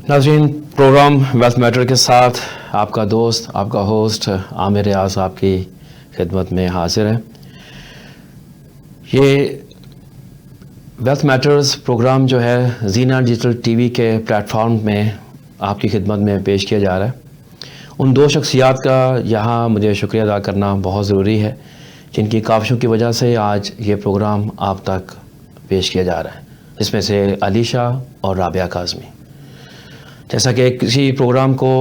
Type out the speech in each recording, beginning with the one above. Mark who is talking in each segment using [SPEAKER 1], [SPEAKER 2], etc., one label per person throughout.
[SPEAKER 1] नाज़रीन, programme wealth matter के साथ आपका दोस्त, आपका होस्ट आमिर रियाज आपकी खिदमत में हाजिर है। ये वेल्थ मैटर्स प्रोग्राम जो है ज़ीना डिजिटल टीवी के प्लेटफॉर्म में आपकी खिदमत में पेश किया जा रहा है। उन दो शख्सियात का यहाँ मुझे शुक्रिया अदा करना बहुत ज़रूरी है जिनकी काविशों की वजह से आज ये प्रोग्राम आप तक पेश किया जा रहा है, जिसमें से अलीशा और राबिया काज़मी। जैसा कि किसी प्रोग्राम को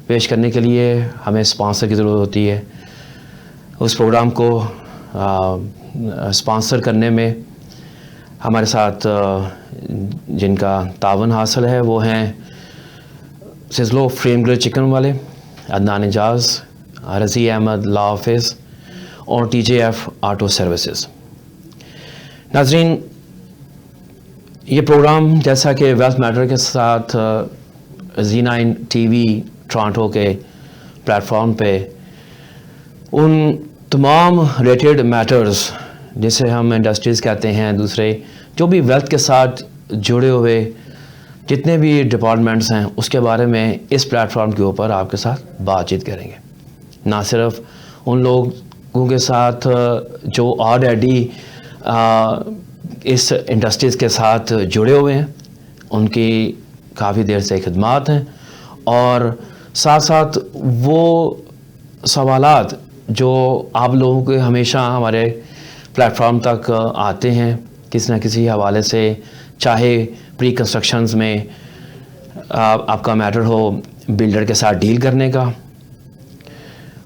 [SPEAKER 1] पेश करने के लिए हमें स्पॉन्सर की ज़रूरत होती है, उस प्रोग्राम को स्पॉन्सर करने में हमारे साथ जिनका तावन हासिल है वो हैं सिज़लो फ्रेम ग्रिल चिकन वाले, अदनान एजाज, रज़ी अहमद लॉ ऑफिस और TJF ऑटो सर्विसेज। नाज़रीन, ये प्रोग्राम जैसा कि वेल्थ मैटर के साथ ज़ीना टीवी टोरंटो के प्लेटफॉर्म पे उन तमाम रेटेड मैटर्स जिसे हम इंडस्ट्रीज़ कहते हैं, दूसरे जो भी वेल्थ के साथ जुड़े हुए जितने भी डिपार्टमेंट्स हैं उसके बारे में इस प्लेटफॉर्म के ऊपर आपके साथ बातचीत करेंगे। ना सिर्फ उन लोगों के साथ जो ऑलरेडी इस इंडस्ट्रीज़ के साथ जुड़े हुए हैं, उनकी काफ़ी देर से खिदमात हैं, और साथ साथ वो सवालात जो आप लोगों के हमेशा हमारे प्लेटफॉर्म तक आते हैं किसी न किसी हवाले से, चाहे प्री कंस्ट्रक्शंस में आपका मैटर हो बिल्डर के साथ डील करने का,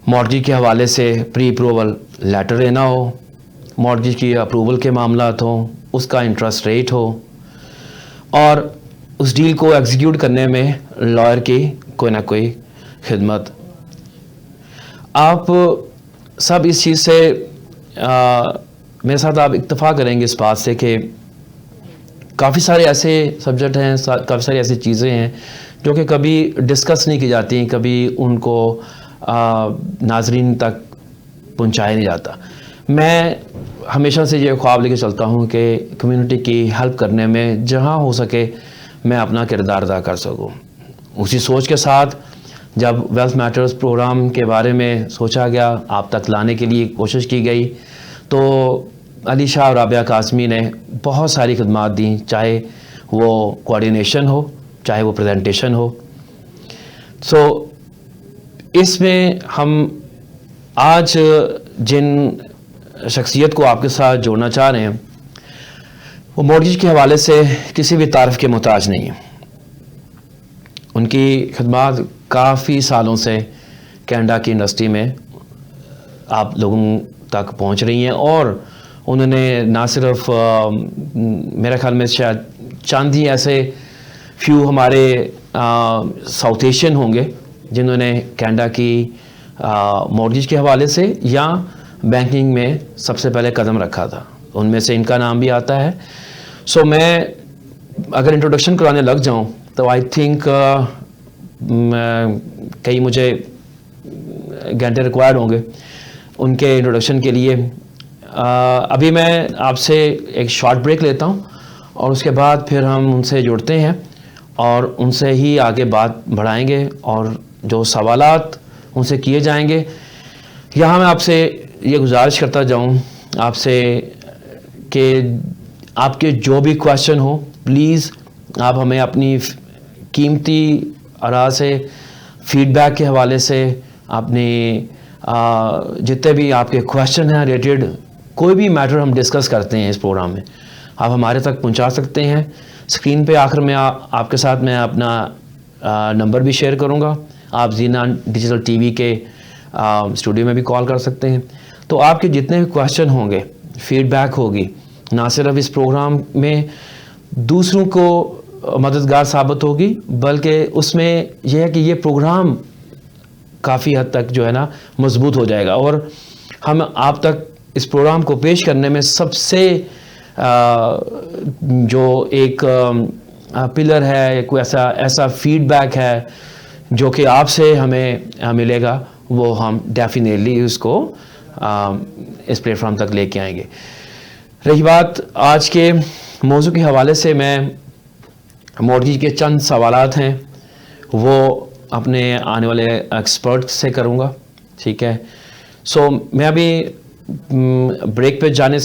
[SPEAKER 1] मॉर्गेज के हवाले से प्री अप्रूवल लेटर लेना हो, मॉर्गेज की अप्रूवल के मामलात हों, उसका इंटरेस्ट रेट हो, और उस डील को एग्जीक्यूट करने में लॉयर की कोई ना कोई खिदमत। आप सब इस चीज़ से मेरे साथ आप इत्तफाक करेंगे इस बात से कि काफ़ी सारे ऐसे सब्जेक्ट हैं, काफ़ी सारी ऐसी चीज़ें हैं जो कि कभी डिस्कस नहीं की जाती, कभी उनको नाजरीन तक पहुंचाया नहीं जाता। मैं हमेशा से ये ख्वाब लेके चलता हूँ कि कम्युनिटी की हेल्प करने में जहाँ हो सके मैं अपना किरदार अदा कर सकूँ। उसी सोच के साथ जब वेल्थ मैटर्स प्रोग्राम के बारे में सोचा गया, आप तक लाने के लिए कोशिश की गई, तो अलीशा और राबिया काज़मी ने बहुत सारी खिदमात दी, चाहे वो कोऑर्डिनेशन हो, चाहे वो प्रेजेंटेशन हो। सो इसमें हम आज जिन शख्सियत को आपके साथ जोड़ना चाह रहे हैं वो मॉर्गेज के हवाले से किसी भी तारीफ़ के मोहताज नहीं है। उनकी खिदमात काफ़ी सालों से कनाडा की इंडस्ट्री में आप लोगों तक पहुंच रही हैं, और उन्होंने ना सिर्फ मेरे ख्याल में शायद चंद ही ऐसे फ्यू हमारे साउथ एशियन होंगे जिन्होंने कनाडा की मॉर्गेज के हवाले से या बैंकिंग में सबसे पहले कदम रखा था, उनमें से इनका नाम भी आता है। सो मैं अगर इंट्रोडक्शन कराने लग जाऊं तो आई थिंक कई मुझे घंटे रिक्वायर्ड होंगे उनके इंट्रोडक्शन के लिए। अभी मैं आपसे एक शॉर्ट ब्रेक लेता हूं और उसके बाद फिर हम उनसे जुड़ते हैं और उनसे ही आगे बात बढ़ाएंगे, और जो सवालात उनसे किए जाएंगे, यहाँ मैं आपसे ये गुजारिश करता जाऊँ आपसे कि आपके जो भी क्वेश्चन हो प्लीज़ आप हमें अपनी कीमती आरा से, फीडबैक के हवाले से, अपने जितने भी आपके क्वेश्चन हैं रिलेटेड कोई भी मैटर हम डिस्कस करते हैं इस प्रोग्राम में, आप हमारे तक पहुंचा सकते हैं। स्क्रीन पे आखिर में आपके साथ मैं अपना नंबर भी शेयर करूंगा, आप ज़ीना डिजिटल टीवी के स्टूडियो में भी कॉल कर सकते हैं। तो आपके जितने भी क्वेश्चन होंगे, फीडबैक होगी, ना सिर्फ इस प्रोग्राम में दूसरों को मददगार साबित होगी, बल्कि उसमें यह है कि ये प्रोग्राम काफ़ी हद तक जो है ना मजबूत हो जाएगा, और हम आप तक इस प्रोग्राम को पेश करने में सबसे जो एक पिलर है, कोई ऐसा फीडबैक है जो कि आपसे हमें मिलेगा, वो हम डेफिनेटली उसको इस प्लेटफॉर्म तक लेके आएंगे। रही बात आज के मौजू के हवाले से, मैं मॉर्गेज के चंद सवालात हैं वो अपने आने वाले एक्सपर्ट से करूँगा, ठीक है। सो मैं अभी ब्रेक पे जाने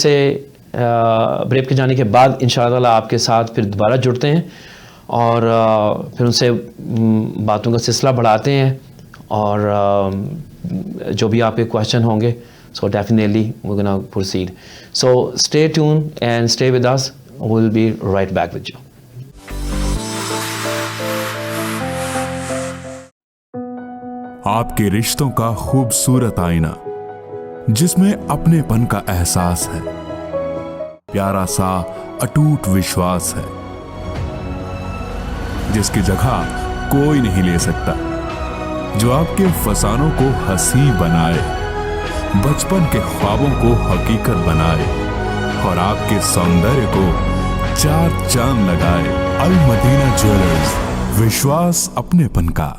[SPEAKER 1] के बाद इंशाअल्लाह ताला आपके साथ फिर दोबारा जुड़ते हैं और फिर उनसे बातों का सिलसिला बढ़ाते हैं और जो भी आपके क्वेश्चन होंगे, so definitely we gonna proceed. So stay tune and stay with us, we will be right back with you.
[SPEAKER 2] आपके रिश्तों का खूबसूरत आईना जिसमें अपनेपन का एहसास है, प्यारा सा अटूट विश्वास है, जिसकी जगह कोई नहीं ले सकता, जो आपके फसानों को हंसी बनाए, बचपन के ख्वाबों को हकीकत बनाए और आपके सौंदर्य को चार चांद लगाए। अल मदीना ज्वेलर्स, विश्वास अपनेपन का।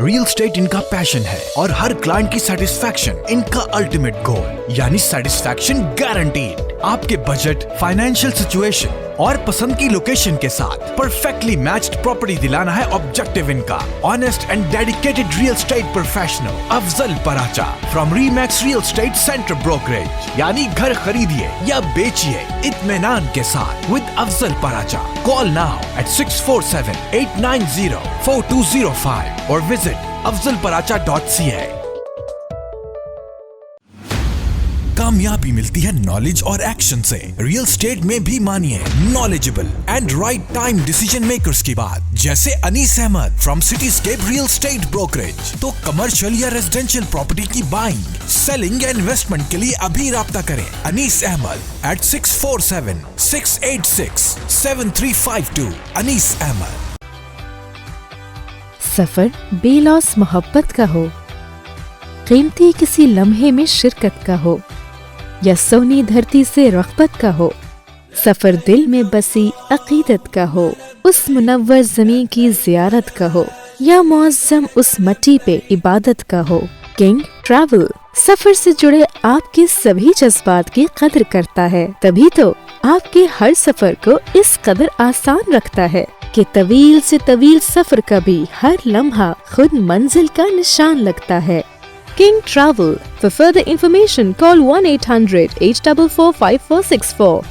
[SPEAKER 3] रियल एस्टेट इनका पैशन है और हर क्लाइंट की सेटिस्फैक्शन इनका अल्टीमेट गोल, यानी सेटिस्फैक्शन गारंटीड। आपके बजट, फाइनेंशियल सिचुएशन और पसंद की लोकेशन के साथ परफेक्टली मैच्ड प्रॉपर्टी दिलाना है ऑब्जेक्टिव इनका। Honest and dedicated real estate professional Afzal Paracha from Remax real estate centre brokerage, यानी घर खरीदिए या बेचिए इत्मीनान के साथ with Afzal Paracha. Call now at 647-890-4205 और विजिट afzalparacha.ca। कामयाबी मिलती है नॉलेज और एक्शन से। रियल एस्टेट में भी मानिए knowledgeable and right time decision makers की बात, जैसे Anees Ahmed from Cityscape real estate brokerage. तो कमर्शियल या रेजिडेंशियल प्रॉपर्टी की बाइंग, सेलिंग या इन्वेस्टमेंट के लिए अभी राब्ता करें अनीस अहमद एट 647-686-7352। अनीस अहमद।
[SPEAKER 4] सफर बेलौस मोहब्बत का हो, कीमती किसी लम्हे में शिरकत का हो, या सोनी धरती से रग़बत का हो, सफर दिल में बसी अकीदत का हो, उस मुनव्वर ज़मीं की ज़ियारत का हो, या मुअज़्ज़म उस मट्टी पे इबादत का हो। किंग ट्रैवल सफर से जुड़े आपके सभी जज्बात की कदर करता है, तभी तो आपके हर सफर को इस कदर आसान रखता है कि तवील से तवील सफर का भी हर लम्हा खुद मंजिल का निशान लगता है। King Travel. For further information, call 1-800-844-5464.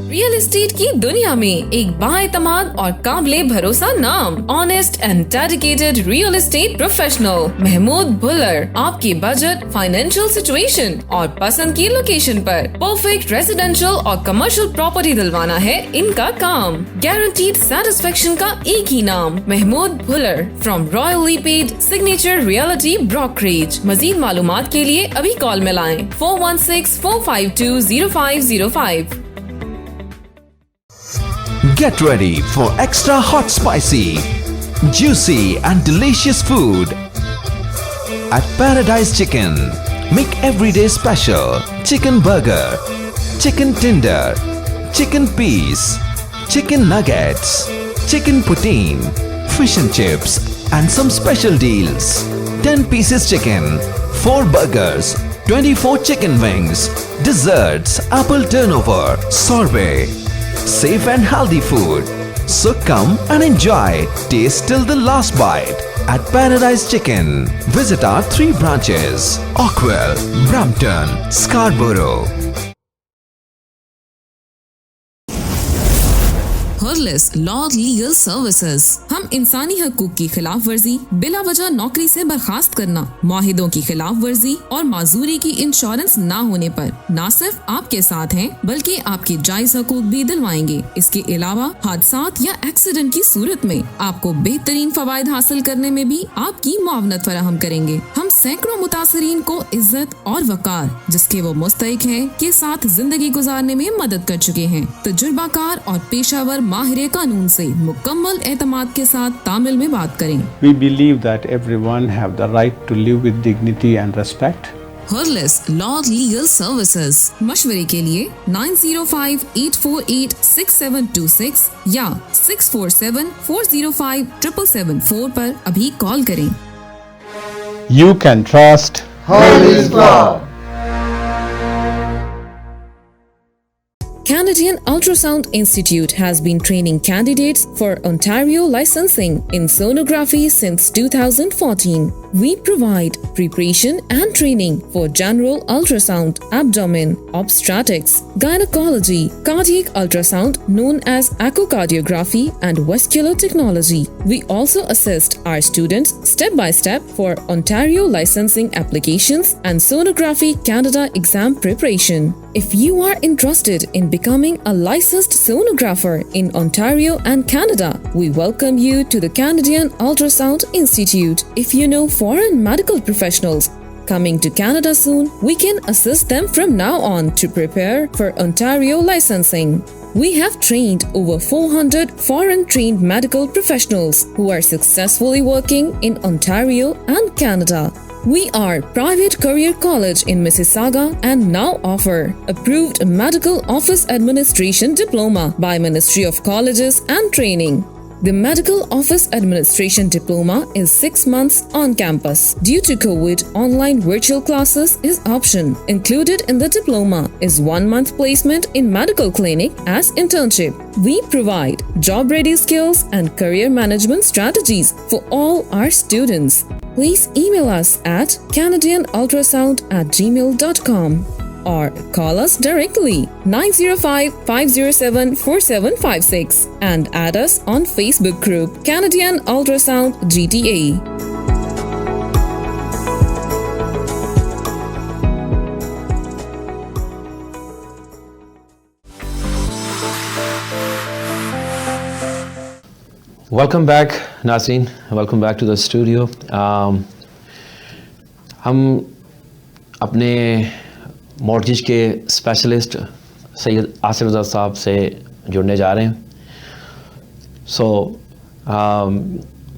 [SPEAKER 5] Real estate की दुनिया में एक बाएतमाद और काबिले भरोसा नाम, honest and dedicated real estate professional Mahmood Bhullar आपकी बजट, फाइनेंशियल सिचुएशन और पसंद की लोकेशन पर परफेक्ट रेजिडेंशियल और कमर्शियल प्रॉपर्टी दिलवाना है इनका काम। गारंटीड सेटिस्फेक्शन का एक ही नाम, महमूद भुल्लर फ्रॉम रॉयली पेड सिग्नेचर रियलिटी ब्रोकरेज। मजीद मालूमात के लिए अभी कॉल मिलाएं 416-452-0505।
[SPEAKER 6] Get ready for extra hot, spicy, juicy and delicious food at Paradise Chicken. Make every day special. Chicken burger, chicken tender, chicken piece, chicken nuggets, chicken poutine, fish and chips and some special deals. 10 pieces chicken, 4 burgers, 24 chicken wings, desserts, apple turnover, sorbet. Safe and healthy food. So come and enjoy. Taste till the last bite at Paradise Chicken. Visit our 3 branches: Ockwell, Brampton, Scarborough.
[SPEAKER 5] Harlis law legal services. हम इंसानी हकूक की खिलाफ वर्जी, बिला वजह नौकरी से बर्खास्त करना, मुआहिदों की खिलाफ वर्जी और माजूरी की इंश्योरेंस ना होने पर न सिर्फ आपके साथ हैं बल्कि आपके जायज हकूक भी दिलवाएंगे। इसके अलावा हादसात या एक्सीडेंट की सूरत में आपको बेहतरीन फवायद हासिल करने में भी आपकी मुआवनत फराहम करेंगे। हम सैकड़ों मुतासरीन को इज्जत और वकार जिसके वो मुस्तहिक हैं के साथ जिंदगी गुजारने में मदद कर चुके हैं। तजुर्बाकार और पेशावर माहिर कानून से मुकम्मल एतमाद के साथ तामिल में बात करें।
[SPEAKER 7] We believe that everyone have the right to live with dignity and respect.
[SPEAKER 5] Harlis law legal services. मशवरे के लिए 9058486726 या 647-405-7774 पर अभी कॉल करें।
[SPEAKER 7] You can trust
[SPEAKER 8] Hurlis Law.
[SPEAKER 5] Canadian Ultrasound Institute has been training candidates for Ontario licensing in sonography since 2014. We provide preparation and training for general ultrasound, abdomen, obstetrics, gynecology, cardiac ultrasound known as echocardiography, and vascular technology. We also assist our students step by step for Ontario licensing applications and Sonography Canada exam preparation. If you are interested in becoming a licensed sonographer in Ontario and Canada, we welcome you to the Canadian Ultrasound Institute. If you know foreign medical professionals coming to Canada soon, we can assist them from now on to prepare for Ontario licensing. We have trained over 400 foreign-trained medical professionals who are successfully working in Ontario and Canada. We are private career college in Mississauga and now offer approved medical office administration diploma by Ministry of Colleges and Training. The Medical Office Administration Diploma is 6 months on campus. Due to COVID, online virtual classes is option. Included in the diploma is 1 month placement in medical clinic as internship. We provide job-ready skills and career management strategies for all our students. Please email us at canadianultrasound@gmail.com or call us directly 905-507-4756 and add us on Facebook group Canadian Ultrasound GTA.
[SPEAKER 1] Welcome back नाज़रीन, welcome back to the studio. हम अपने mortgage के specialist Syed Asif Raza साहब से जुड़ने जा रहे हैं।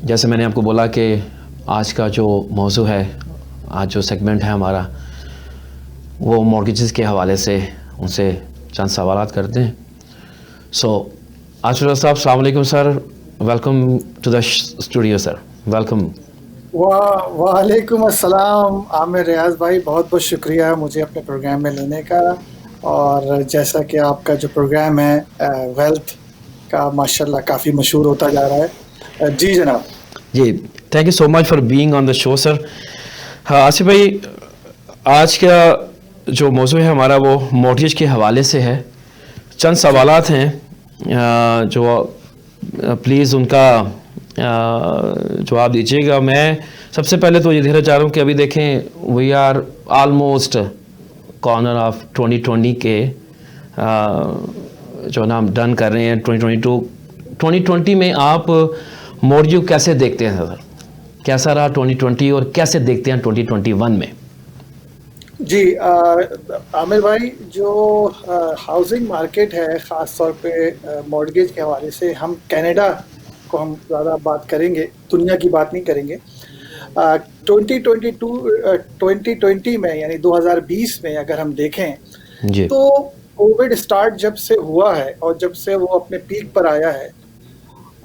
[SPEAKER 1] जैसे मैंने आपको बोला कि आज का जो मौजू है, आज जो सेगमेंट है हमारा, वो मॉर्गेजेस के हवाले से उनसे चंद सवालात करते हैं। आसिफ रज़ा साहब, अस्सलाम वालेकुम sir, welcome to the studio sir, welcome.
[SPEAKER 8] वालेकुम अस्सलाम आमिर रियाज भाई, बहुत बहुत शुक्रिया मुझे अपने प्रोग्राम में लेने का। और जैसा कि आपका जो प्रोग्राम है वेल्थ का माशाल्लाह काफ़ी मशहूर होता जा रहा है। जी जनाब।
[SPEAKER 1] जी, thank you so much for being on the show sir. Asif भाई, आज का जो मौजू है हमारा वो मॉर्गेज के हवाले से है। चंद सवालात हैं जो प्लीज़ उनका जवाब दीजिएगा। मैं सबसे पहले तो ये देखना चाह रहा हूँ कि अभी देखें we are almost corner of 2020 के जो ना हम डन कर रहे हैं 2020 में आप मॉर्गेज कैसे देखते हैं सर? कैसा रहा 2020 और कैसे देखते हैं 2021 में?
[SPEAKER 8] जी आमिर भाई, जो हाउसिंग मार्केट है ख़ास तौर पे मॉर्गेज के हवाले से, हम कनाडा को हम ज़्यादा बात करेंगे, दुनिया की बात नहीं करेंगे। 2020 में यानी 2020 में अगर हम देखें जी, तो कोविड स्टार्ट जब से हुआ है और जब से वो अपने पीक पर आया है,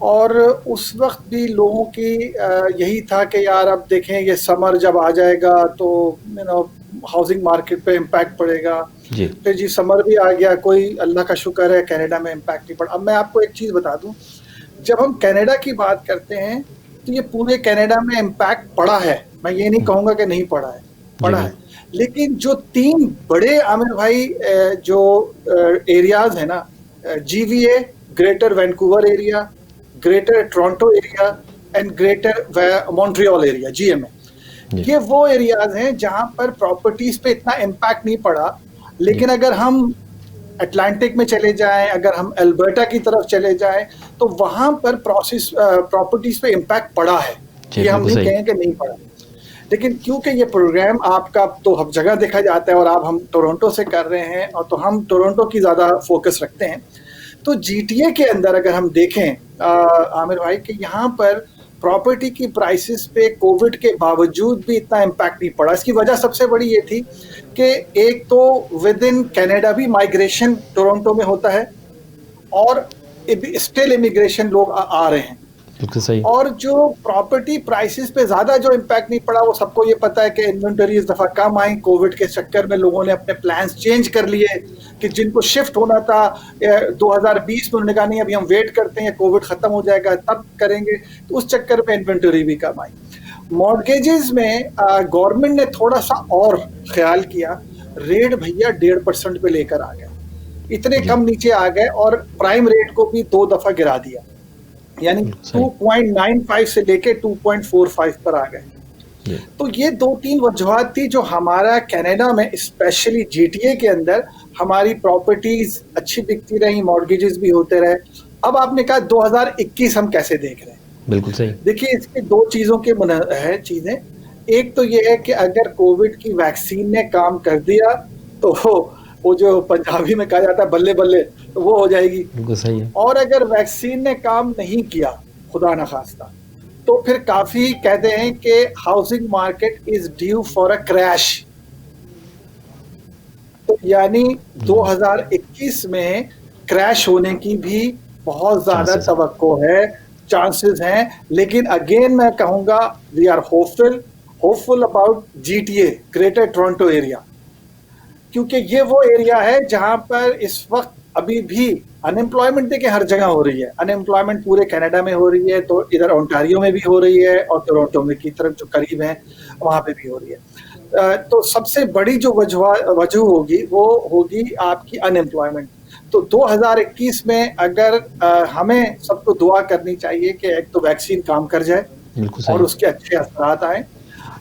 [SPEAKER 8] और उस वक्त भी लोगों की यही था कि यार अब देखें ये समर जब आ जाएगा तो हाउसिंग मार्केट पे इम्पैक्ट पड़ेगा जी। फिर जी समर भी आ गया, कोई अल्लाह का शुक्र है कनाडा में इम्पैक्ट नहीं पड़ा। अब मैं आपको एक चीज़ बता दूं, जब हम कनाडा की बात करते हैं तो ये पूरे कनाडा में इम्पैक्ट पड़ा है, मैं ये नहीं कहूँगा कि नहीं पड़ा है, पड़ा है। लेकिन जो 3 बड़े आमिर भाई जो एरियाज है ना, GVA greater Vancouver area, greater Toronto area and greater Montreal area GMA, ये वो एरियाज हैं जहां पर प्रॉपर्टीज पे इतना इम्पैक्ट नहीं पड़ा। लेकिन अगर हम अटलांटिक में चले जाएं, अगर हम अल्बर्टा की तरफ चले जाएं, तो वहां पर प्रॉपर्टीज पे इम्पैक्ट पड़ा है। ये हम नहीं कहें कि नहीं पड़ा, लेकिन क्योंकि ये प्रोग्राम आपका तो हर जगह देखा जाता है और आप हम टोरंटो से कर रहे हैं, और तो हम टोरंटो की ज़्यादा फोकस रखते हैं। तो GTA के अंदर अगर हम देखें आमिर भाई कि यहाँ पर प्रॉपर्टी की प्राइसेस पे कोविड के बावजूद भी इतना इम्पैक्ट नहीं पड़ा। इसकी वजह सबसे बड़ी ये थी कि एक तो विद इन कनाडा भी माइग्रेशन टोरंटो में होता है और स्टिल इमिग्रेशन लोग आ रहे हैं।
[SPEAKER 1] बिल्कुल सही।
[SPEAKER 8] और जो प्रॉपर्टी प्राइसेस पे ज्यादा जो इम्पैक्ट नहीं पड़ा, वो सबको ये पता है कि इन्वेंटरी इस दफा कम आई। कोविड के चक्कर में लोगों ने अपने प्लान्स चेंज कर लिए कि जिनको शिफ्ट होना था 2020 में, उन्होंने कहा नहीं अभी हम वेट करते हैं, कोविड खत्म हो जाएगा तब करेंगे, तो उस चक्कर में इन्वेंटरी भी कम आई। मॉर्गेजेस में गवर्नमेंट ने थोड़ा सा और ख्याल किया, रेट भैया 1.5% पे लेकर आ गए, इतने कम नीचे आ गए, और प्राइम रेट को भी 2 दफा गिरा दिया, यानी 2.95 से लेके 2.45 पर आ गए। तो ये 2-3 वजूहत थी जो हमारा कनाडा में स्पेशली GTA के अंदर हमारी प्रॉपर्टीज अच्छी बिकती रही, मॉर्गेजेस भी होते रहे। अब आपने कहा 2021 हम कैसे देख रहे हैं?
[SPEAKER 1] बिल्कुल सही।
[SPEAKER 8] देखिए इसकी 2 चीजों के है चीजें। एक तो ये है कि अगर कोविड की वैक्सीन ने काम कर दिया तो वो जो पंजाबी में कहा जाता है बल्ले बल्ले, तो वो हो जाएगी।
[SPEAKER 1] बिल्कुल सही है।
[SPEAKER 8] और अगर वैक्सीन ने काम नहीं किया, खुदा ना खास्ता, तो फिर काफी कहते हैं कि housing market is due for a crash. तो यानी 2021 में क्रैश होने की भी बहुत ज्यादा तवक्को है, चांसेस हैं। लेकिन अगेन मैं कहूंगा we are hopeful about GTA, greater Toronto area, क्योंकि ये वो एरिया है जहां पर इस वक्त अभी भी अनएम्प्लॉयमेंट देखिए हर जगह हो रही है। अनएम्प्लॉयमेंट पूरे कनाडा में हो रही है, तो इधर ओंटारियो में भी हो रही है, और टोरंटो में की तरफ जो करीब है वहां पे भी हो रही है। तो सबसे बड़ी जो वजह होगी वो होगी आपकी अनएम्प्लॉयमेंट। तो 2021 में अगर हमें सबको दुआ करनी चाहिए कि एक तो वैक्सीन काम कर जाए और उसके अच्छे असरात आए,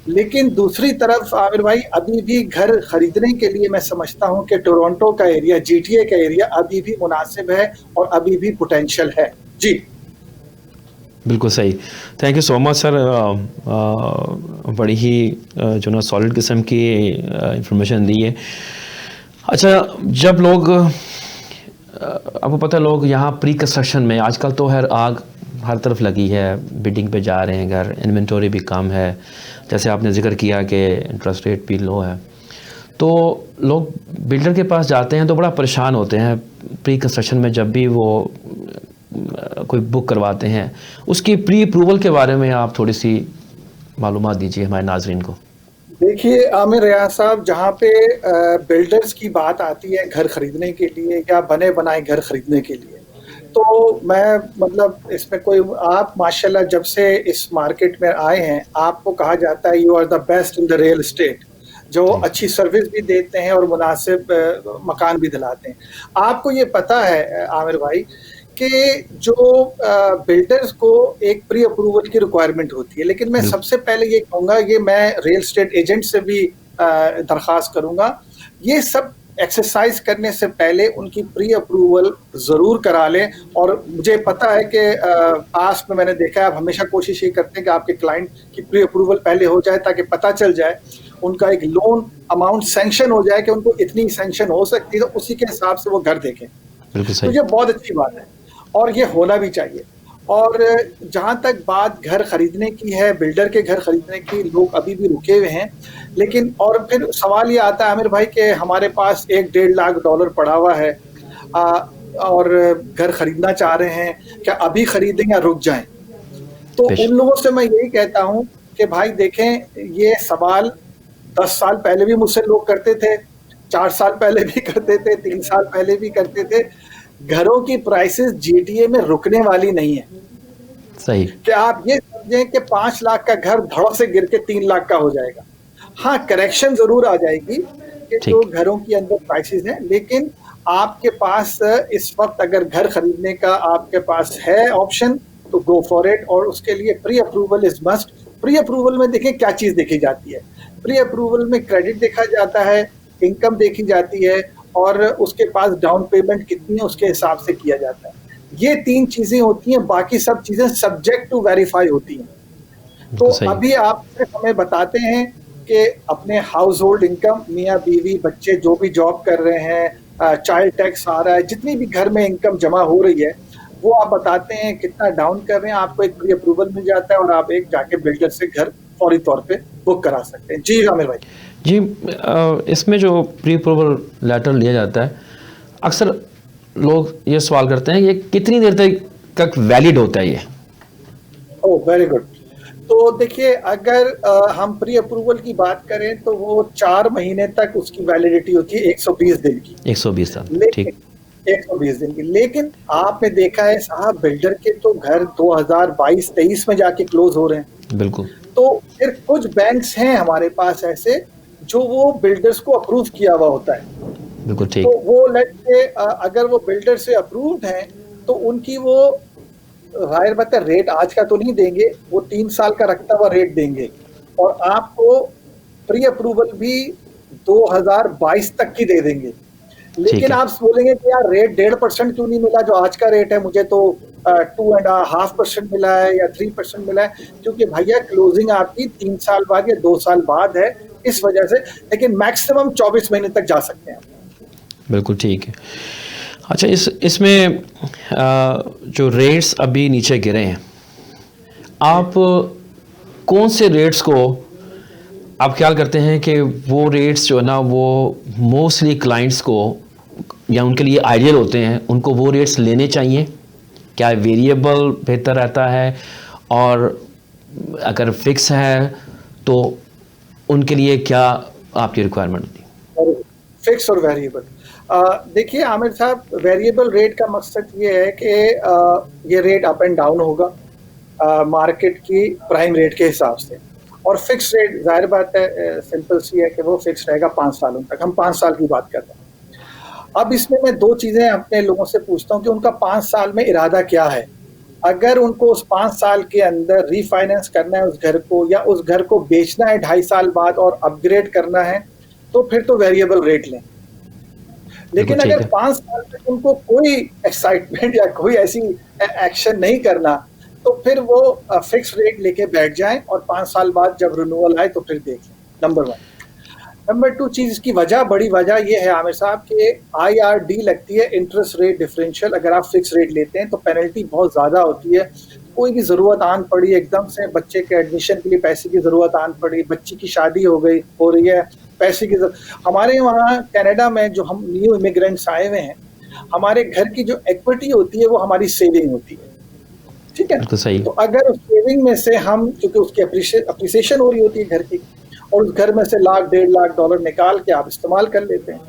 [SPEAKER 8] लेकिन दूसरी तरफ आमिर भाई अभी भी घर खरीदने के लिए मैं समझता हूं कि टोरंटो का एरिया, GTA का एरिया अभी भी मुनासिब है और अभी भी पोटेंशियल है। जी
[SPEAKER 1] बिल्कुल सही। Thank you so much sir. बड़ी ही जो ना सॉलिड किस्म की इंफॉर्मेशन दी है। अच्छा, जब लोग आपको पता है लोग यहाँ प्री कंस्ट्रक्शन में आजकल तो आग हर तरफ लगी है, बिल्डिंग पे जा रहे हैं घर, इन्वेंटरी भी कम है, जैसे आपने जिक्र किया कि इंटरेस्ट रेट भी लो है, तो लोग बिल्डर के पास जाते हैं तो बड़ा परेशान होते हैं प्री कंस्ट्रक्शन में। जब भी वो कोई बुक करवाते हैं, उसकी प्री अप्रूवल के बारे में आप थोड़ी सी मालूमात दीजिए हमारे नाजरीन को।
[SPEAKER 8] देखिए आमिर रियाज साहब, जहाँ पे बिल्डर्स की बात आती है घर खरीदने के लिए या बने बनाए घर खरीदने के लिए, तो मैं मतलब इसमें कोई, आप माशाल्लाह जब से इस मार्केट में आए हैं, आपको कहा जाता है you are the best in the real estate, जो अच्छी सर्विस भी देते हैं और मुनासिब मकान भी दिलाते हैं। आपको ये पता है आमिर भाई कि जो बिल्डर्स को एक प्री अप्रूवल की रिक्वायरमेंट होती है, लेकिन मैं सबसे पहले ये कहूँगा, ये मैं रियल एस्टेट एजेंट से भी दरख्वास्त करूँगा, ये सब एक्सरसाइज करने से पहले उनकी प्री अप्रूवल ज़रूर करा लें। और मुझे पता है कि पास में मैंने देखा है, आप हमेशा कोशिश ये करते हैं कि आपके क्लाइंट की प्री अप्रूवल पहले हो जाए ताकि पता चल जाए, उनका एक लोन अमाउंट सैंक्शन हो जाए कि उनको इतनी सैंक्शन हो सकती है, तो उसी के हिसाब से वो घर देखें। तो ये बहुत अच्छी बात है और ये होना भी चाहिए। और जहाँ तक बात घर खरीदने की है, बिल्डर के घर खरीदने की, लोग अभी भी रुके हुए हैं। लेकिन और फिर सवाल ये आता है आमिर भाई कि हमारे पास $1-1.5 लाख पड़ा हुआ है और घर खरीदना चाह रहे हैं, क्या अभी खरीदें या रुक जाएं? तो उन लोगों से मैं यही कहता हूं कि भाई देखें, ये सवाल 10 साल पहले भी मुझसे लोग करते थे, 4 साल पहले भी करते थे, 3 साल पहले भी करते थे। घरों की प्राइसेस GTA में रुकने वाली नहीं है।
[SPEAKER 1] सही
[SPEAKER 8] कि आप ये समझें कि 5 लाख का घर धड़क से गिर के 3 लाख का हो जाएगा। हाँ, करेक्शन जरूर आ जाएगी कि जो घरों की अंदर प्राइसेस हैं, लेकिन आपके पास इस वक्त अगर घर खरीदने का आपके पास है ऑप्शन तो गो फॉर इट। और उसके लिए pre approval is must. Pre approval में देखें क्या चीज देखी जाती है। प्री अप्रूवल में क्रेडिट देखा जाता है, इनकम देखी जाती है और उसके पास डाउन पेमेंट कितनी है उसके हिसाब से किया जाता है। ये 3 चीजें होती हैं, बाकी सब चीजें सब्जेक्ट टू वेरीफाई होती हैं। तो अभी आप हमें बताते हैं कि अपने हाउस होल्ड इनकम, मियाँ बीवी बच्चे जो भी जॉब कर रहे हैं, चाइल्ड टैक्स आ रहा है, जितनी भी घर में इनकम जमा हो रही है वो आप बताते हैं कितना डाउन कर रहे हैं, आपको एक प्री अप्रूवल मिल जाता है और आप एक जाके बिल्डर से घर फौरी तौर पे बुक करा सकते हैं। जी आमिर भाई।
[SPEAKER 1] जी, इसमें जो प्री अप्रूवल लेटर लिया जाता है, अक्सर लोग ये सवाल करते हैं ये कितनी देर तक वैलिड होता है ये?
[SPEAKER 8] Oh very good. तो देखिए, अगर हम प्री अप्रूवल की बात करें तो वो 4 महीने तक उसकी वैलिडिटी होती है, 120 दिन की।
[SPEAKER 1] 120 दिन,
[SPEAKER 8] लेकिन
[SPEAKER 1] ठीक।
[SPEAKER 8] 120 दिन की, लेकिन आपने देखा है साहब, बिल्डर के तो घर 2022-23 में जाके क्लोज हो रहे हैं।
[SPEAKER 1] बिल्कुल।
[SPEAKER 8] तो फिर कुछ बैंक्स हैं हमारे पास ऐसे जो वो बिल्डर्स को अप्रूव किया हुआ होता है।
[SPEAKER 1] बिल्कुल ठीक।
[SPEAKER 8] तो वो लेट से अगर वो बिल्डर से अप्रूव्ड हैं तो उनकी वो जाहिर बात है रेट आज का तो नहीं देंगे, वो 3 साल का रखता हुआ रेट देंगे, और आपको प्री अप्रूवल भी 2022 तक की दे देंगे। लेकिन आप बोलेंगे कि यार रेट 1.5% क्यों नहीं मिला जो आज का रेट है, मुझे तो 2.5% मिला है या 3% मिला है, क्योंकि भैया क्लोजिंग आपकी 3 साल बाद या 2 साल बाद है, इस वजह से। लेकिन मैक्सिमम 24 महीने तक जा सकते हैं।
[SPEAKER 1] बिल्कुल ठीक है। अच्छा, इसमें जो रेट्स अभी नीचे गिरे हैं, आप कौन से रेट्स को आप ख्याल करते हैं कि वो रेट्स जो है ना वो मोस्टली क्लाइंट्स को या उनके लिए आइडियल होते हैं, उनको वो रेट्स लेने चाहिए? क्या वेरिएबल बेहतर रहता है, और अगर फिक्स है तो उनके लिए क्या आपकी रिक्वायरमेंट होती है?
[SPEAKER 8] फिक्स और वेरिएबल, देखिए आमिर साहब, वेरिएबल रेट का मकसद ये है कि ये रेट अप एंड डाउन होगा मार्केट की प्राइम रेट के हिसाब से, और फिक्स रेट जाहिर बात है सिंपल सी है कि वो फिक्स रहेगा 5 सालों तक। हम 5 साल की बात कर रहे हैं। अब इसमें मैं 2 चीज़ें अपने लोगों से पूछता हूँ कि उनका 5 साल में इरादा क्या है। अगर उनको उस 5 साल के अंदर रीफाइनेंस करना है उस घर को, या उस घर को बेचना है 2.5 साल बाद और अपग्रेड करना है, तो फिर तो वेरिएबल रेट लें। लेकिन अगर 5 साल तक उनको कोई एक्साइटमेंट या कोई ऐसी एक्शन नहीं करना, तो फिर वो फिक्स रेट लेके बैठ जाएं, और 5 साल बाद जब रिन्यूअल आए तो फिर देख लें। नंबर 1। नंबर 2 चीज़ की वजह, बड़ी वजह ये है आमिर साहब कि IRD लगती है, इंटरेस्ट रेट डिफरेंशियल। अगर आप फिक्स रेट लेते हैं तो पेनल्टी बहुत ज़्यादा होती है। कोई भी ज़रूरत आन पड़ी, एकदम से बच्चे के एडमिशन के लिए पैसे की ज़रूरत आन पड़ी, बच्ची की शादी हो रही है, पैसे की हमारे वहाँ कनाडा में जो हम न्यू इमिग्रेंट्स आए हुए हैं, हमारे घर की जो इक्विटी होती है वो हमारी सेविंग होती है, ठीक है?
[SPEAKER 1] तो सही।
[SPEAKER 8] तो अगर उस सेविंग में से हम, क्योंकि उसकी अप्रिसिएशन हो रही होती है घर की, और उस घर में से $1 लाख 1.5 लाख डॉलर निकाल के आप इस्तेमाल कर लेते हैं।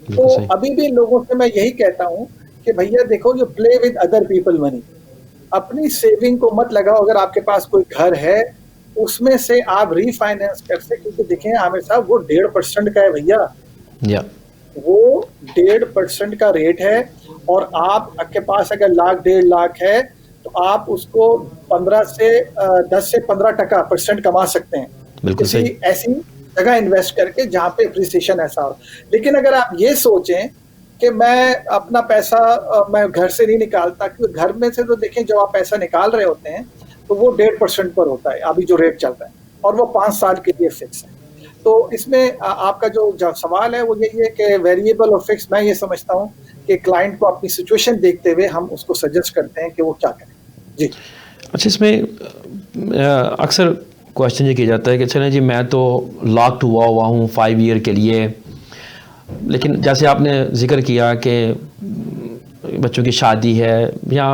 [SPEAKER 8] तो अभी भी लोगों से मैं यही कहता हूँ कि भैया देखो, you play with other people money, अपनी सेविंग को मत लगाओ। अगर आपके पास कोई घर है उसमें से आप रीफाइनेंस कर सकते, क्योंकि देखें आमिर साहब, वो 1.5% का है भैया, वो 1.5% का रेट है, और आपके पास अगर 1 लाख 1.5 लाख है तो आप उसको 10 से 15% कमा सकते हैं किसी ऐसी जगह इन्वेस्ट करके जहाँ पे अप्रिसिएशन ऐसा हो। लेकिन अगर आप ये सोचें कि मैं अपना पैसा मैं घर से नहीं निकालता, क्योंकि घर में से तो देखें जब आप पैसा निकाल रहे होते हैं तो वो 1.5% पर होता है अभी जो रेट चल रहा है, और वो 5 साल के लिए फिक्स है। तो इसमें आपका जो सवाल है वो यही है कि वेरिएबल और फिक्स, मैं ये समझता हूँ कि क्लाइंट को अपनी सिचुएशन देखते हुए हम उसको सजेस्ट करते हैं कि वो क्या करें। जी।
[SPEAKER 1] अच्छा, इसमें अक्सर क्वेश्चन ये किया जाता है कि चलें जी, मैं तो लॉक्ड हुआ हूँ 5 ईयर के लिए, लेकिन जैसे आपने जिक्र किया कि बच्चों की शादी है या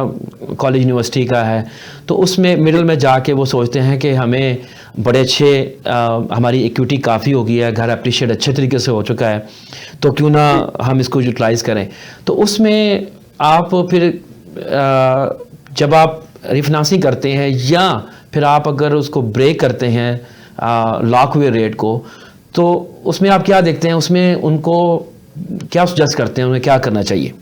[SPEAKER 1] कॉलेज यूनिवर्सिटी का है, तो उसमें मिडिल में जाके वो सोचते हैं कि हमें बड़े अच्छे हमारी इक्विटी काफ़ी हो गई है, घर अप्रिशिएट अच्छे तरीके से हो चुका है, तो क्यों ना हम इसको यूटिलाइज़ करें। तो उसमें आप फिर जब आप रिफाइनेंसिंग करते हैं या फिर आप अगर उसको ब्रेक करते हैं लॉक हुए रेट को, तो उसमें आप क्या देखते हैं, उसमें उनको क्या सजेस्ट करते हैं, उन्हें क्या करना चाहिए?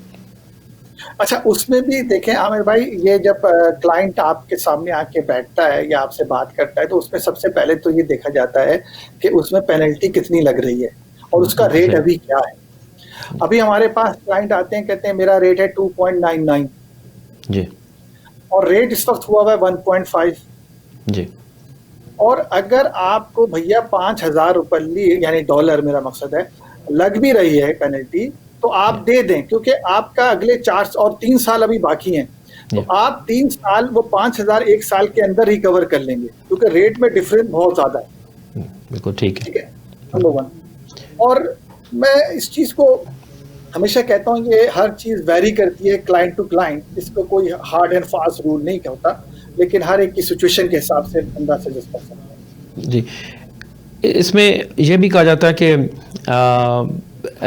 [SPEAKER 8] अच्छा, उसमें भी देखें आमिर भाई, ये जब क्लाइंट आपके सामने आके बैठता है या आपसे बात करता है, तो उसमें सबसे पहले तो ये देखा जाता है कि उसमें पेनल्टी कितनी लग रही है और उसका रेट अभी क्या है। अभी हमारे पास क्लाइंट आते हैं, कहते हैं मेरा रेट है 2.99
[SPEAKER 1] जी,
[SPEAKER 8] और रेट इस वक्त हुआ हुआ है 1.5
[SPEAKER 1] जी, और
[SPEAKER 8] अगर आपको भैया 5,000 रुपये यानी डॉलर मेरा मकसद है लग भी रही है पेनल्टी, तो आप दे दें, क्योंकि आपका अगले 4 और 3 साल अभी बाकी हैं, तो आप 3 साल वो 5,000 1 साल के अंदर ही कवर कर लेंगे, क्योंकि रेट में डिफरेंस बहुत ज्यादा है।
[SPEAKER 1] बिल्कुल ठीक है,
[SPEAKER 8] नंबर 1। और मैं इस चीज को हमेशा कहता हूँ, ये हर चीज वेरी करती है क्लाइंट टू क्लाइंट, इसको कोई हार्ड एंड फास्ट रूल नहीं होता। लेकिन हर एक की सिचुएशन के हिसाब से बंदा सजेस्ट कर सकता है।
[SPEAKER 1] जी, इसमें यह भी कहा जाता है कि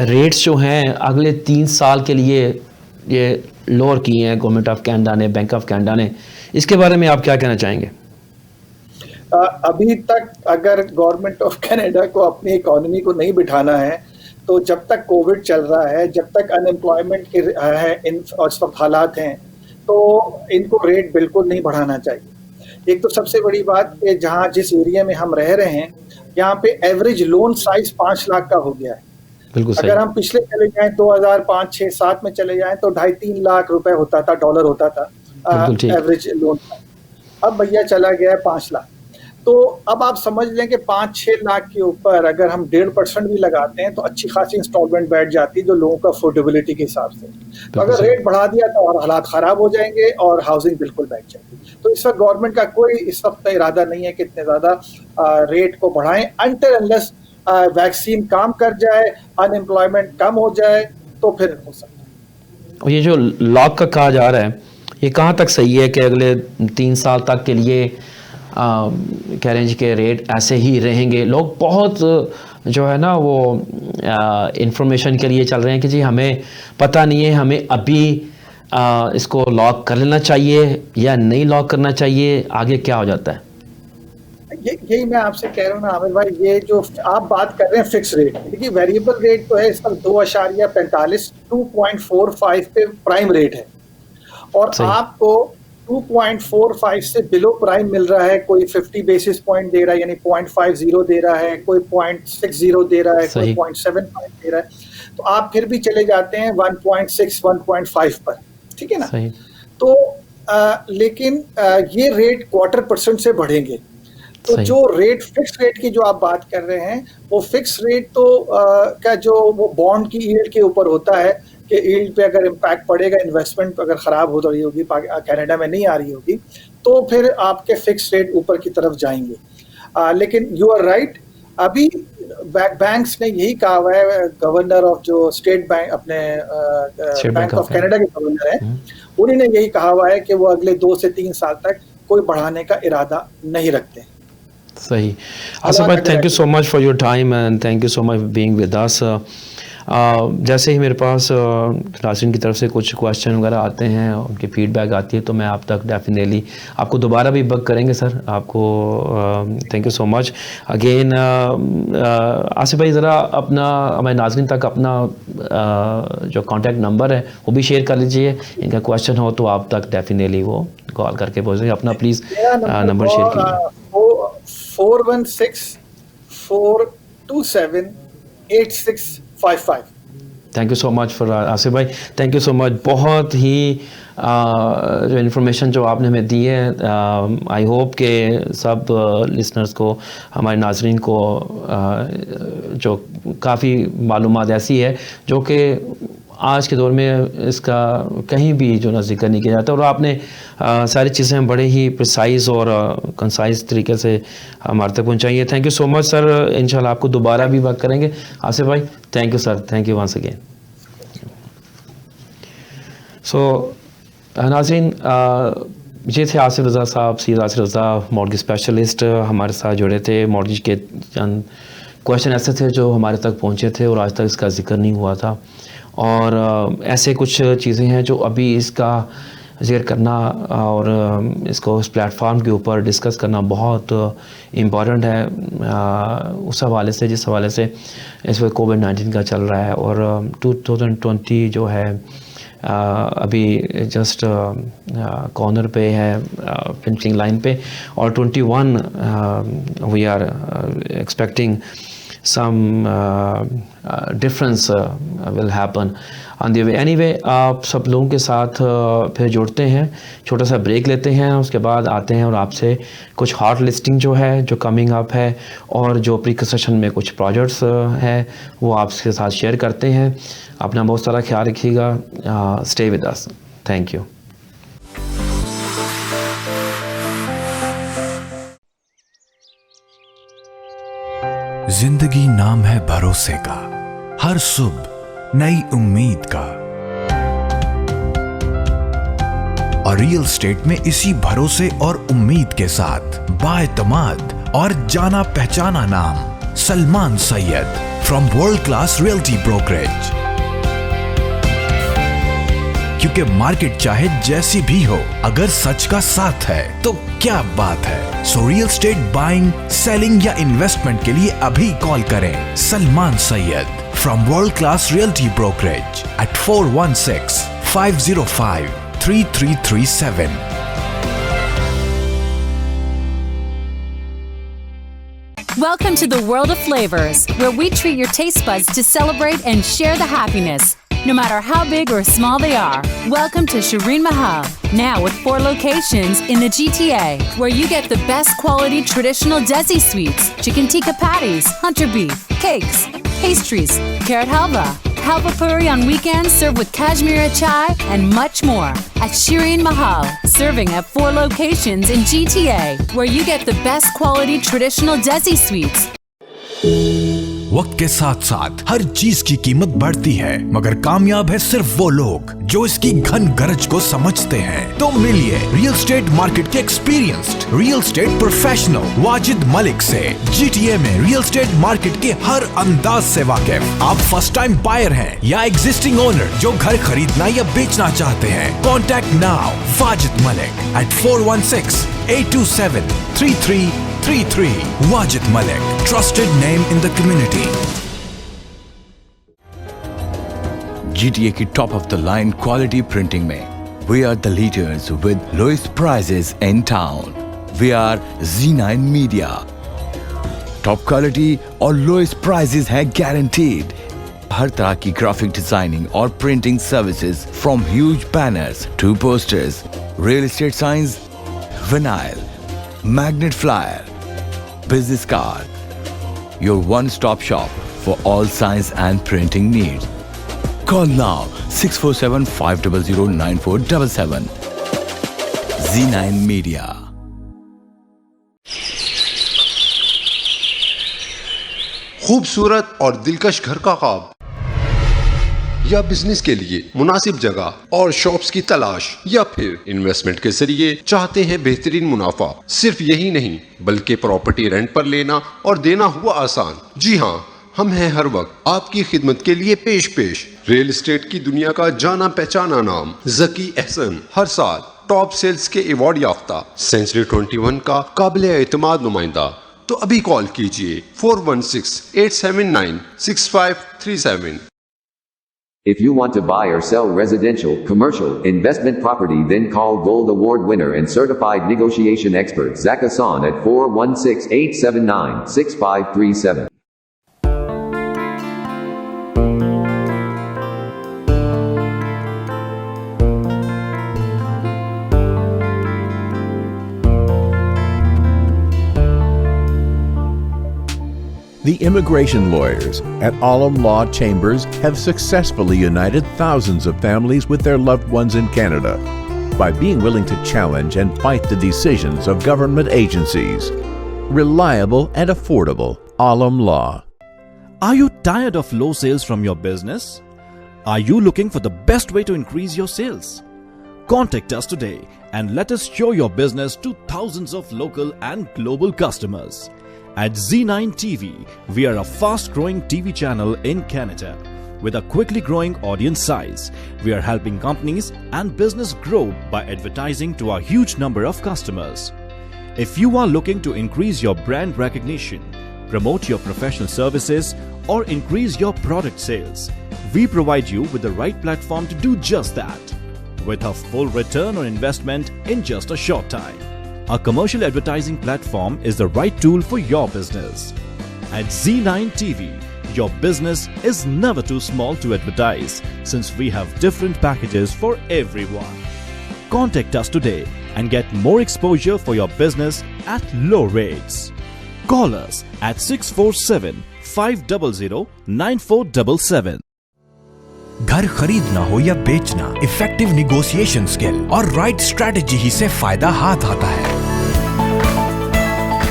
[SPEAKER 1] रेट्स जो हैं अगले 3 साल के लिए ये लोअर किए हैं गवर्नमेंट ऑफ कनाडा ने, बैंक ऑफ कनाडा ने। इसके बारे में आप क्या कहना चाहेंगे?
[SPEAKER 8] अभी तक अगर गवर्नमेंट ऑफ कनाडा को अपनी इकोनॉमी को नहीं बिठाना है, तो जब तक कोविड चल रहा है, जब तक अनएम्प्लॉयमेंट के है इन और सब हालात हैं, तो इनको रेट बिल्कुल नहीं बढ़ाना चाहिए। एक तो सबसे बड़ी बात कि जहाँ जिस एरिया में हम रह रहे हैं, यहाँ पे एवरेज लोन साइज 5 लाख का हो गया है। अगर हम पिछले चले जाएं 2005, 6, 7 में चले जाएं तो 2.5-3 लाख रुपए होता था, डॉलर होता था एवरेज लोन। अब भैया चला गया है 5 लाख। तो अब आप समझ लें कि 5-6 लाख के ऊपर अगर हम 1.5% भी लगाते हैं तो अच्छी खासी इंस्टॉलमेंट बैठ जाती है जो लोगों का अफोर्डेबिलिटी के हिसाब से। तो अगर रेट बढ़ा दिया तो और हालात खराब हो जाएंगे और हाउसिंग बिल्कुल बैठ जाएगी। तो इस वक्त गवर्नमेंट का कोई इस वक्त का इरादा नहीं है कि इतने ज्यादा रेट को बढ़ाएं अनटिल अनलेस वैक्सीन काम कर जाए, अनएम्प्लॉयमेंट कम हो जाए, तो फिर हो सकता है।
[SPEAKER 1] और ये जो लॉक का कहा जा रहा है, ये कहाँ तक सही है कि अगले 3 साल तक के लिए कह रहे हैं कि रेट ऐसे ही रहेंगे? लोग बहुत जो है ना वो इंफॉर्मेशन के लिए चल रहे हैं कि जी हमें पता नहीं है, हमें अभी इसको लॉक कर लेना चाहिए या नहीं लॉक करना चाहिए, आगे क्या हो जाता है?
[SPEAKER 8] यही मैं आपसे कह रहा हूँ ना आमिर भाई, ये जो आप बात कर रहे हैं फिक्स रेट, देखिए वेरिएबल रेट तो है इसका 2.45, 2.45 पे प्राइम रेट है और आपको 2.45 से बिलो प्राइम मिल रहा है। कोई 50 बेसिस पॉइंट दे रहा है, यानी 0.50 दे रहा है, कोई 0.60 दे रहा है, कोई 0.75 दे रहा है, तो आप फिर भी चले जाते हैं 1.6, 1.5 पर, ठीक है ना? तो लेकिन ये रेट 0.25% से बढ़ेंगे। तो जो रेट फिक्स रेट की जो आप बात कर रहे हैं, वो फिक्स रेट तो का जो वो बॉन्ड की यील्ड के ऊपर होता है कि यील्ड पे अगर इम्पैक्ट पड़ेगा, इन्वेस्टमेंट अगर खराब हो रही होगी, कनाडा में नहीं आ रही होगी, तो फिर आपके फिक्स रेट ऊपर की तरफ जाएंगे। लेकिन यू आर राइट, अभी बैंक्स ने यही कहा हुआ है, गवर्नर ऑफ जो स्टेट बैंक अपने बैंक ऑफ कनाडा के गवर्नर है, उन्होंने यही कहा हुआ है कि वो अगले 2 से 3 साल तक कोई बढ़ाने का इरादा नहीं रखते।
[SPEAKER 1] सही। आसिफ भाई, thank you so much for your time and thank you so much being with us. जैसे ही मेरे पास नाज़रीन की तरफ से कुछ क्वेश्चन वगैरह आते हैं, उनकी फीडबैक आती है, तो मैं आप तक डेफिनेटली आपको दोबारा भी बग करेंगे सर। आपको thank you so much again. Asif भाई ज़रा अपना हमारे नाज़रीन तक अपना जो कॉन्टैक्ट नंबर है वो भी शेयर कर लीजिए, इनका क्वेश्चन हो तो आप तक डेफिनेटली वो कॉल करके पूछेंगे। अपना प्लीज़ नंबर शेयर कीजिए।
[SPEAKER 8] 416-427-8655।
[SPEAKER 1] Thank you so much for Asif भाई, थैंक यू सो मच। बहुत ही जो इन्फॉर्मेशन जो आपने हमें दी है, आई होप कि सब लिसनर्स को, हमारे नाजरीन को जो काफ़ी मालूमात ऐसी है जो कि आज के दौर में इसका कहीं भी जो ना जिक्र नहीं किया जाता, और आपने सारी चीज़ें बड़े ही प्रिसाइज और कंसाइज तरीके से हमारे तक पहुँचाई है। Thank you so much sir. इंशाल्लाह आपको दोबारा भी बात करेंगे। आसिफ भाई, thank you sir, thank you once again. So नाज़रीन, ये थे आसिफ रज़ा साहब, सैयद आसिफ रज़ा, मॉर्गेज स्पेशलिस्ट, हमारे साथ जुड़े थे। मॉर्गेज के चंद क्वेश्चन ऐसे थे जो हमारे तक पहुँचे थे और आज तक इसका जिक्र नहीं हुआ था, और ऐसे कुछ चीज़ें हैं जो अभी इसका जिक्र करना और इसको उस प्लेटफॉर्म के ऊपर डिस्कस करना बहुत इम्पॉर्टेंट है, उस हवाले से जिस हवाले से इस वक्त कोविड-19 का चल रहा है। और 2020 जो है अभी जस्ट कॉर्नर पे है, फिनिशिंग लाइन पे, और 21 we are expecting some difference will happen on the way. Anyway, आप सब लोगों के साथ फिर जुड़ते हैं, छोटा सा ब्रेक लेते हैं, उसके बाद आते हैं और आपसे कुछ हॉट लिस्टिंग जो है, जो कमिंग अप है, और जो प्री कंस्ट्रक्शन में कुछ प्रोजेक्ट्स हैं वो आपके साथ शेयर करते हैं। अपना बहुत सारा ख्याल रखिएगा। Stay with us. Thank you.
[SPEAKER 3] जिंदगी नाम है भरोसे का, हर सुबह नई उम्मीद का, और रियल स्टेट में इसी भरोसे और उम्मीद के साथ बाएतमाद और जाना पहचाना नाम Salman Syed from world class realty brokerage. क्योंकि मार्केट चाहे जैसी भी हो, अगर सच का साथ है तो क्या बात है। So real state buying, selling या इन्वेस्टमेंट के लिए अभी कॉल करें Salman Syed from world class realty brokerage at 416-505-3337।
[SPEAKER 9] Welcome to the world of flavors, where we treat your taste buds to celebrate and share the happiness, no matter how big or small they are. Welcome to Shireen Mahal, now with 4 locations in the GTA, where you get the best quality traditional Desi sweets, chicken tikka patties, hunter beef, cakes, pastries, carrot halva, halva puri on weekends served with Kashmiri chai, and much more. At Shireen Mahal, serving at 4 locations in GTA, where you get the best quality traditional Desi sweets.
[SPEAKER 3] वक्त के साथ साथ हर चीज की कीमत बढ़ती है, मगर कामयाब है सिर्फ वो लोग जो इसकी घन गरज को समझते हैं। तो मिलिए रियल स्टेट मार्केट के experienced real estate professional Wajid Malik से। GTA में रियल स्टेट मार्केट के हर अंदाज से वाकिफ। आप फर्स्ट टाइम बायर हैं या एग्जिस्टिंग ओनर जो घर खरीदना या बेचना चाहते हैं, contact now Wajid Malik at 416-827-3333। Wajid Malik, trusted name in the community.
[SPEAKER 10] GTA की top of the line quality printing में we are the leaders with lowest prices in town. We are Z9 Media. Top quality और लोएस्ट प्राइसेस है guaranteed. हर तरह की graphic designing और printing services from huge banners to posters, real estate signs, vinyl, magnet flyer, business card. Your one-stop shop for all science and printing needs. Call now 647-500-9477. Z9 Media.
[SPEAKER 11] खूबसूरत और दिलकश घर का ख्वाब या बिजनेस के लिए मुनासिब जगह और शॉप्स की तलाश, या फिर इन्वेस्टमेंट के जरिए चाहते हैं बेहतरीन मुनाफा। सिर्फ यही नहीं बल्कि प्रॉपर्टी रेंट पर लेना और देना हुआ आसान। जी हाँ, हम हैं हर वक्त आपकी खिदमत के लिए पेश। रियल एस्टेट की दुनिया का जाना पहचाना नाम जकी एहसन, हर साल टॉप सेल्स के अवार्ड याफ्ता, सेंचुरी 21 का काबिल एतमाद नुमाइंदा। तो अभी कॉल कीजिए 416-879-6537।
[SPEAKER 12] If you want to buy or sell residential, commercial, investment property, then call Gold Award winner and certified negotiation expert Zach Hassan at 416-879-6537.
[SPEAKER 13] The immigration lawyers at Alam Law Chambers have successfully united thousands of families with their loved ones in Canada by being willing to challenge and fight the decisions of government agencies. Reliable and affordable Alam Law.
[SPEAKER 14] Are you tired of low sales from your business? Are you looking for the best way to increase your sales? Contact us today and let us show your business to thousands of local and global customers. At Z9 TV, we are a fast-growing TV channel in Canada. With a quickly growing audience size, we are helping companies and business grow by advertising to a huge number of customers. If you are looking to increase your brand recognition, promote your professional services, or increase your product sales, we provide you with the right platform to do just that, with a full return on investment in just a short time. A commercial advertising platform is the right tool for your business. At Z9 TV, your business is never too small to advertise, since we have different packages for everyone. Contact us today and get more exposure for your business at low rates. Call us at 647-500-9477.
[SPEAKER 3] घर खरीदना हो या बेचना, effective negotiation skill और right strategy ही से फायदा हाथ आता है।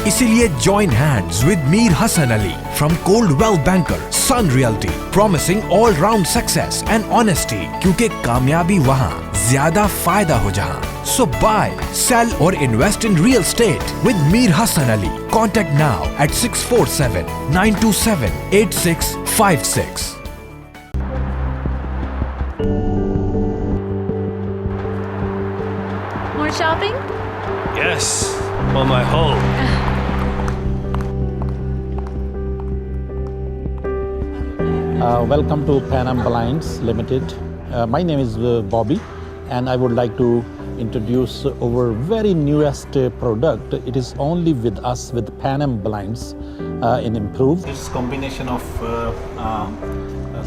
[SPEAKER 3] इसीलिए join hands with Mir Hasan Ali from Coldwell Banker Sun Realty, promising all round success and honesty, क्योंकि कामयाबी वहाँ ज्यादा फायदा हो जहाँ। So buy, sell or invest in real estate with Mir Hassan Ali. Contact now at 647-927-8656.
[SPEAKER 15] More shopping?
[SPEAKER 16] Yes, on my home.
[SPEAKER 17] Welcome to Pan Am Blinds Limited. My name is Bobby, and I would like to introduce our very newest product. It is only with us with Pan Am Blinds in improved.
[SPEAKER 18] It's combination of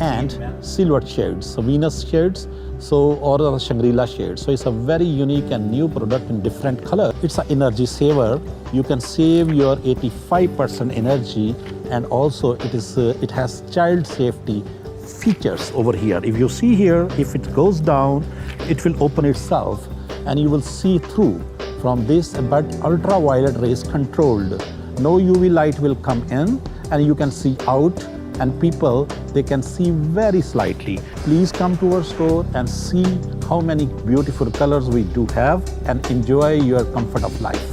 [SPEAKER 17] and silver shades, so Venus shades, or Shangri-La shades. So it's a very unique and new product in different color. It's an energy saver. You can save your 85% energy, and also it has child safety features over here. If you see here, if it goes down, it will open itself, and you will see through from this, but ultraviolet rays controlled. No UV light will come in, and you can see out, and people, they can see very slightly. Please come to our store and see how many beautiful colors we do have, and enjoy your comfort of life.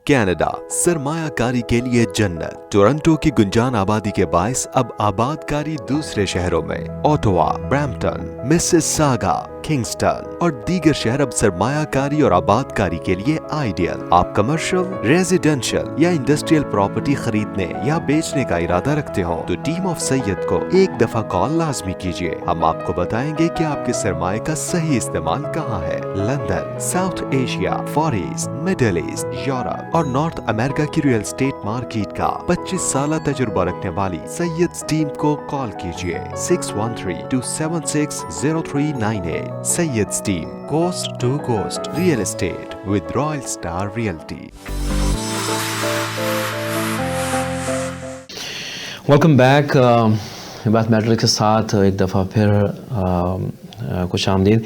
[SPEAKER 19] Canada सरमायाकारी के लिए जन्नत। Toronto की गुंजान आबादी के बायस अब आबादकारी दूसरे शहरों में ओटावा, ब्रैम्पटन, मिसिसागा, किंगस्टन और दीगर शहर अब सरमायाकारी और आबादकारी के लिए आइडियल। आप कमर्शियल, रेजिडेंशियल या इंडस्ट्रियल प्रॉपर्टी खरीदने या बेचने का इरादा रखते हो तो टीम ऑफ सैयद को एक दफा कॉल लाजमी कीजिए। हम आपको बताएंगे कि आपके सरमाए का सही इस्तेमाल कहाँ है। London, south Asia, for east, middle east, Europe और नॉर्थ अमेरिका की रियल एस्टेट मार्केट का 25 साल तजुर्बा रखने वाली सैयद टीम को कॉल कीजिए 613-276-0398। Sayyid Team, Coast to Coast Real Estate with Royal Star Realty.
[SPEAKER 1] Welcome back. बात मैट्रिक्स के साथ एक दफ़ा फिर खुश आमदीद।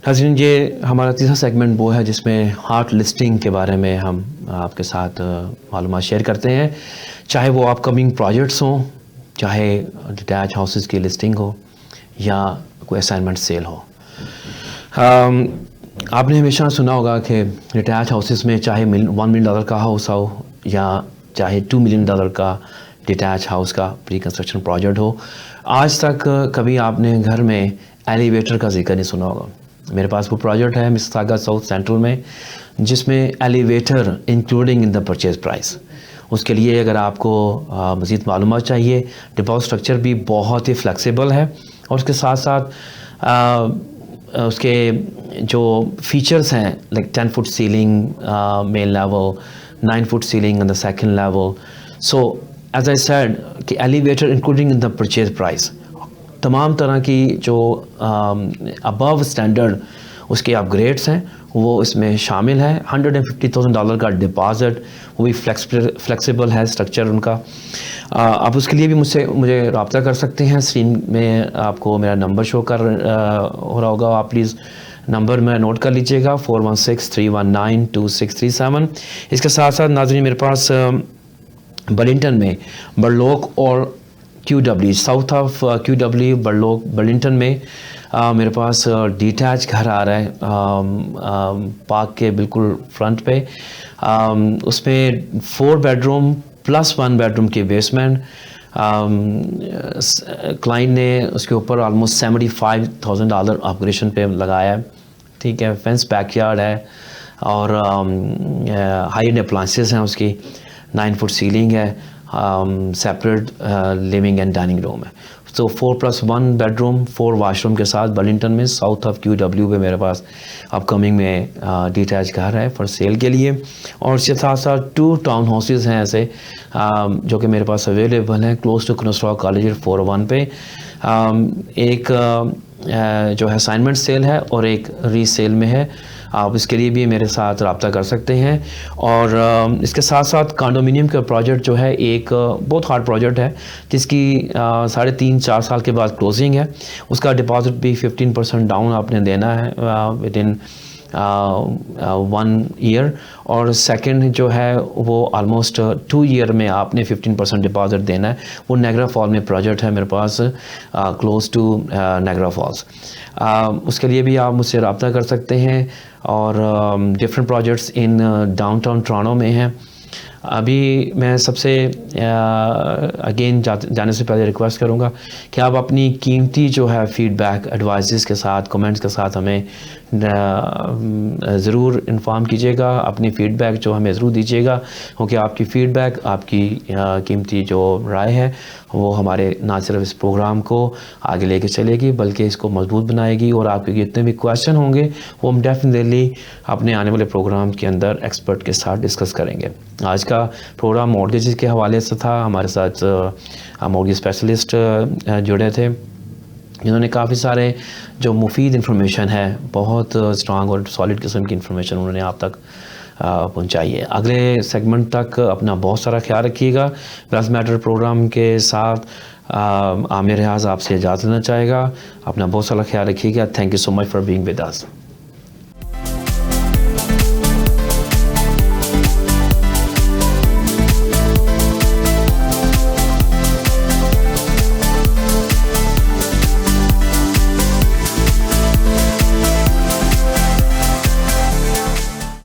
[SPEAKER 1] नाज़रीन, ये हमारा तीसरा सेगमेंट वो है जिसमें हार्ट लिस्टिंग के बारे में हम आपके साथ मालूमात शेयर करते हैं, चाहे वो अपकमिंग प्रोजेक्ट्स हों, चाहे डिटैच हाउसेस की लिस्टिंग हो या कोई असाइनमेंट सेल हो। आपने हमेशा सुना होगा कि डिटैच हाउसेस में चाहे $1 मिलियन का हाउस हो या चाहे $2 मिलियन का डिटैच हाउस का प्री कंस्ट्रक्शन प्रोजेक्ट हो, आज तक कभी आपने घर में एलिवेटर का जिक्र नहीं सुना होगा। मेरे पास वो प्रोजेक्ट है मिसिसागा साउथ सेंट्रल में, जिसमें elevator including in the purchase price. उसके लिए अगर आपको मज़ीद मालूमात चाहिए, डिपॉजिट स्ट्रक्चर भी बहुत ही फ्लेक्सिबल है, और उसके साथ साथ उसके जो फीचर्स हैं like 10 foot ceiling main level, 9 foot ceiling on the second level. So as I said कि elevator including in the purchase price, तमाम तरह की जो अबव स्टैंडर्ड उसके अपग्रेड्स हैं वो इसमें शामिल है। $150,000 का डिपॉजिट, वो भी फ्लेक्सिबल है स्ट्रक्चर उनका। आप उसके लिए भी मुझे रब्ता कर सकते हैं। स्क्रीन में आपको मेरा नंबर शो कर हो रहा होगा, आप प्लीज़ नंबर में नोट कर लीजिएगा 4163192637। इसके साथ साथ नाज़रीन, मेरे पास बर्लिंगटन में बर्लोक और QW, south of QW Burloak Burlington में मेरे पास डिटैच घर आ रहा है पार्क के बिल्कुल फ्रंट पे। उसमें 4 बेडरूम प्लस 1 बेडरूम की बेसमेंट। क्लाइंट ने उसके ऊपर ऑलमोस्ट $75,000 अपग्रेडेशन पे लगाया है। ठीक है, फेंस बैकयार्ड है और हाई एंड अप्लायंसेस हैं उसकी, 9 फुट सीलिंग है, separate living and dining room है। तो 4+1 बेडरूम 4 वाशरूम के साथ बर्लिंगटन में साउथ ऑफ QW पे मेरे पास अपकमिंग में डिटैच घर है फॉर सेल के लिए। और इसके साथ साथ 2 टाउन हाउसेस हैं ऐसे जो कि मेरे पास अवेलेबल हैं क्लोज टू कनस्ट्रॉ कॉलेज 401 पे। एक जो है असाइनमेंट सेल है और एक रीसेल में है। आप इसके लिए भी मेरे साथ रब्ता कर सकते हैं। और इसके साथ साथ कंडोमिनियम का प्रोजेक्ट जो है एक बहुत हार्ड प्रोजेक्ट है जिसकी 3.5-4 साल के बाद क्लोजिंग है। उसका डिपॉजिट भी 15% डाउन आपने देना है विद इन 1 ईयर, और सेकंड जो है वो ऑलमोस्ट 2 ईयर में आपने 15% डिपॉजिट देना है। वो नायग्रा फॉल में प्रोजेक्ट है मेरे पास, क्लोज टू नायग्रा फॉल्स। उसके लिए भी आप मुझसे रब्ता कर सकते हैं, और different projects in downtown Toronto में हैं। अभी मैं सबसे अगेन जाने से पहले रिक्वेस्ट करूँगा कि आप अपनी कीमती जो है फीडबैक, एडवाइसेस के साथ, कमेंट्स के साथ हमें ज़रूर इन्फॉर्म कीजिएगा। अपनी फ़ीडबैक जो हमें ज़रूर दीजिएगा, क्योंकि आपकी फ़ीडबैक, आपकी कीमती जो राय है वो हमारे ना सिर्फ इस प्रोग्राम को आगे लेके चलेगी बल्कि इसको मजबूत बनाएगी, और आपके जितने भी क्वेश्चन होंगे वो हम डेफिनेटली अपने आने वाले प्रोग्राम के अंदर एक्सपर्ट के साथ डिस्कस करेंगे। आज का प्रोग्राम मॉर्गेज के हवाले से था। हमारे साथ मॉर्गेज स्पेशलिस्ट जुड़े थे, जिन्होंने काफ़ी सारे जो मुफीद इन्फॉर्मेशन है, बहुत स्ट्रांग और सॉलिड किस्म की इन्फॉर्मेशन उन्होंने आप तक पहुंचाई है। अगले सेगमेंट तक अपना बहुत सारा ख्याल रखिएगा। वेल्थ मैटर प्रोग्राम के साथ आमिर रियाज आपसे इजाज़त लेना चाहेगा। अपना बहुत सारा ख्याल रखिएगा। Thank you so much for being with us.